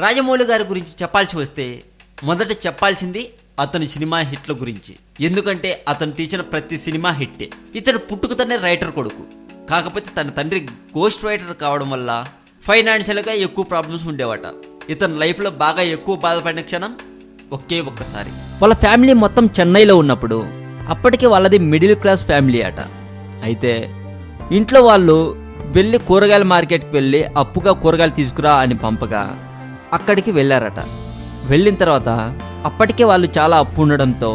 రాజమౌళి గారి గురించి చెప్పాల్సి వస్తే మొదట చెప్పాల్సింది అతని సినిమా హిట్ల గురించి. ఎందుకంటే అతను తీసిన ప్రతి సినిమా హిట్టే. ఇతడు పుట్టుకతోనే రైటర్ కొడుకు. కాకపోతే తన తండ్రి గోస్ట్ రైటర్ కావడం వల్ల ఫైనాన్షియల్గా ఎక్కువ ప్రాబ్లమ్స్ ఉండేవట. ఇతని లైఫ్లో బాగా ఎక్కువ బాధపడిన క్షణం ఒక్కసారి వాళ్ళ ఫ్యామిలీ మొత్తం చెన్నైలో ఉన్నప్పుడు. అప్పటికి వాళ్ళది మిడిల్ క్లాస్ ఫ్యామిలీ అట. అయితే ఇంట్లో వాళ్ళు వెళ్ళి కూరగాయల మార్కెట్కి వెళ్ళి అప్పుగా కూరగాయలు తీసుకురా అని పంపగా అక్కడికి వెళ్ళారట. వెళ్ళిన తర్వాత అప్పటికే వాళ్ళు చాలా అప్పు ఉండడంతో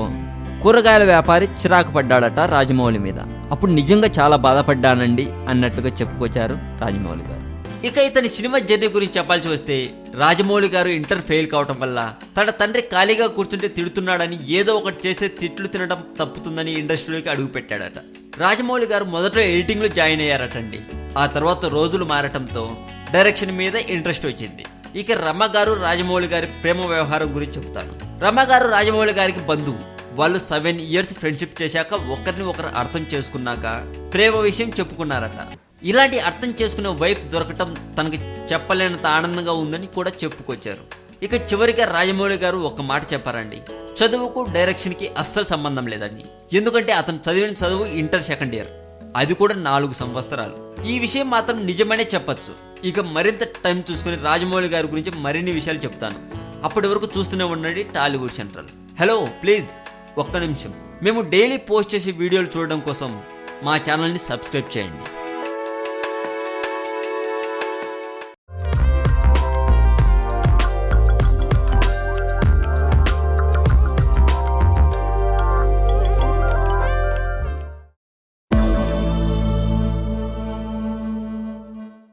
కూరగాయల వ్యాపారి చిరాకు పడ్డాడట రాజమౌళి మీద. అప్పుడు నిజంగా చాలా బాధపడ్డానండి అన్నట్లుగా చెప్పుకొచ్చారు రాజమౌళి గారు. ఇక ఇతని సినిమా జర్నీ గురించి చెప్పాల్సి వస్తే రాజమౌళి గారు ఇంటర్ ఫెయిల్ కావటం వల్ల తన తండ్రి ఖాళీగా కూర్చుంటే తిడుతున్నాడని ఏదో ఒకటి చేస్తే తిట్లు తినడం తప్పుతుందని ఇండస్ట్రీలోకి అడుగు పెట్టాడట. రాజమౌళి గారు మొదట ఎడిటింగ్లో జాయిన్ అయ్యారటండి. ఆ తర్వాత రోజులు మారటంతో డైరెక్షన్ మీద ఇంట్రెస్ట్ వచ్చింది. ఇక రమ గారు రాజమౌళి గారి ప్రేమ వ్యవహారం గురించి చెప్తాను. రమ గారు రాజమౌళి గారికి బంధువు. వాళ్ళు 7 years ఫ్రెండ్షిప్ చేశాక ఒకరిని ఒకరు అర్థం చేసుకున్నాక ప్రేమ విషయం చెప్పుకున్నారట. ఇలాంటి అర్థం చేసుకునే వైఫ్ దొరకటం తనకి చెప్పలేనంత ఆనందంగా ఉందని కూడా చెప్పుకొచ్చారు. ఇక చివరిగా రాజమౌళి గారు ఒక మాట చెప్పారండి, చదువుకు డైరెక్షన్కి అస్సలు సంబంధం లేదని. ఎందుకంటే అతను చదివిన చదువు ఇంటర్ 2nd year, అది కూడా 4 సంవత్సరాలు. ఈ విషయం మాత్రం నిజమనే చెప్పచ్చు. ఇక మరింత టైం చూసుకుని రాజమౌళి గారి గురించి మరిన్ని విషయాలు చెప్తాను. అప్పటి వరకు చూస్తూనే ఉండండి టాలీవుడ్ సెంట్రల్. హలో, ప్లీజ్ ఒక్క నిమిషం. మేము డైలీ పోస్ట్ చేసే వీడియోలు చూడడం కోసం మా ఛానల్ని సబ్స్క్రైబ్ చేయండి.